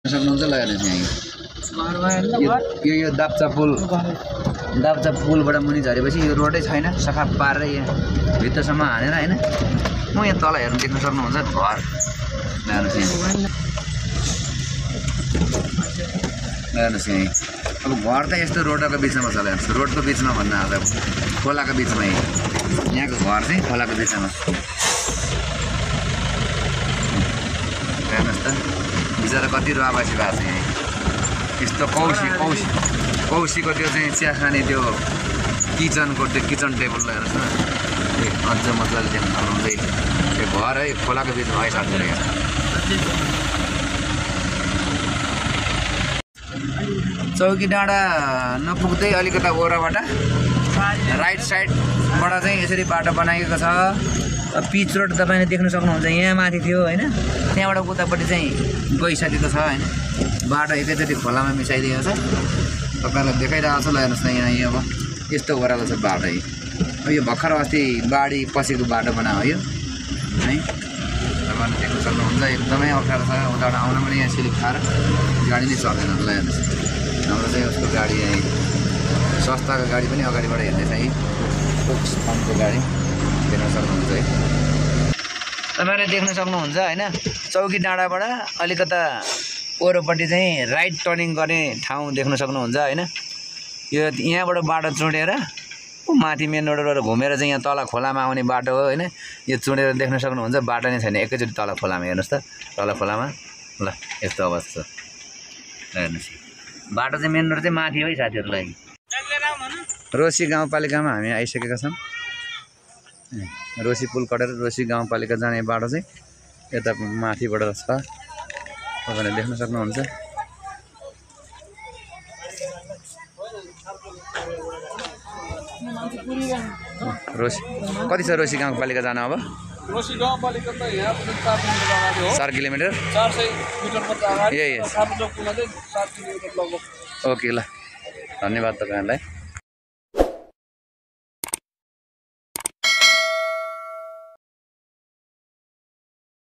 सक्नुहुन्छ ल हेर्नुहोस् यहाँ यो दाप्चा पुलबाट मुनि झरेपछि यो रोडै छैन सफा पारेर यहाँ भित्रसम्म हानेर होइन म यहाँ तल हेर्नु देख्न सक्नुहुन्छ घर हेर्नुहोस् यहाँ अब घर त यस्तो रोडको बिचमा छ हेर्नुहोस् रोडको बिचमा भन्दा अब खोलाको बिचमा यहाँको घर चाहिँ खोलाको बिचमा हेर्नुहोस् त बिचरा कति रुवाबासी भएको छ यहाँ यस्तो कौशीको त्यो चाहिँ चिया खाने त्यो किचनको त्यो किचन टेबल हेर्नुहोस् न अझ मजाले देख्न सक्नुहुन्छ त्यो घर है खोलाको बिचमा है साथी चौकी डाँडा नपुग्दै अलिकता ओराबाट राइट साइडबाट चाहिँ यसरी बाटो बनाइएको छ पिच रोड तपाईँले देख्न सक्नुहुन्छ यहाँ माथि थियो होइन त्यहाँबाट उतापट्टि चाहिँ गइसकेको छ होइन बाटो एकैचोटि खोलामा मिसाइदिएको छ तपाईँलाई देखाइरहेको छ ल हेर्नुहोस् न यहाँ अब यस्तो ओह्रालो छ बाटो यो भर्खर अस्ति बाढी पसेको बाटो बनायो यो है तपाईँले देख्न सक्नुहुन्छ एकदमै अप्ठ्यारो छ उताबाट आउन पनि यहाँ सिलिप खाएर गाडी नै चल्दैन ल हेर्नुहोस् हाम्रो चाहिँ उसको गाडी यहाँ सस्ताको गाडी पनि अगाडिबाट हेर्दैछ है फोक्स फर्मको गाडी देख्न सक्नुहुन्छ है तपाईँले देख्न सक्नुहुन्छ होइन चौकी डाँडाबाट अलिकता ओरोपट्टि चाहिँ राइट टर्निङ गर्ने ठाउँ देख्न सक्नुहुन्छ होइन यो यहाँबाट बाटो चुँडेर माथि मेन रोडबाट घुमेर चाहिँ यहाँ तल खोलामा आउने बाटो हो होइन यो चुँडेर देख्न सक्नुहुन्छ बाटो नै छैन एकैचोटि तल खोलामा हेर्नुहोस् त तल खोलामा ल यस्तो अवस्था छ हेर्नुहोस् बाटो चाहिँ मेन रोड चाहिँ माथि है साथीहरूलाई रोसी गाउँपालिकामा हामी आइसकेका छौँ रोसी पुल कटेर रोसी गाउँपालिका जाने बाटो चाहिँ यता माथिबाट छ तपाईँले देख्न सक्नुहुन्छ रोसी कति छ रोसी गाउँपालिका जान अब रोसी गाउँपालिका त यहाँ 4 किलोमिटर 400 मिटर मात्र अगाडि यही सात चौकमा चाहिँ 7 किलोमिटर लगभग ओके ल धन्यवाद तपाईँहरूलाई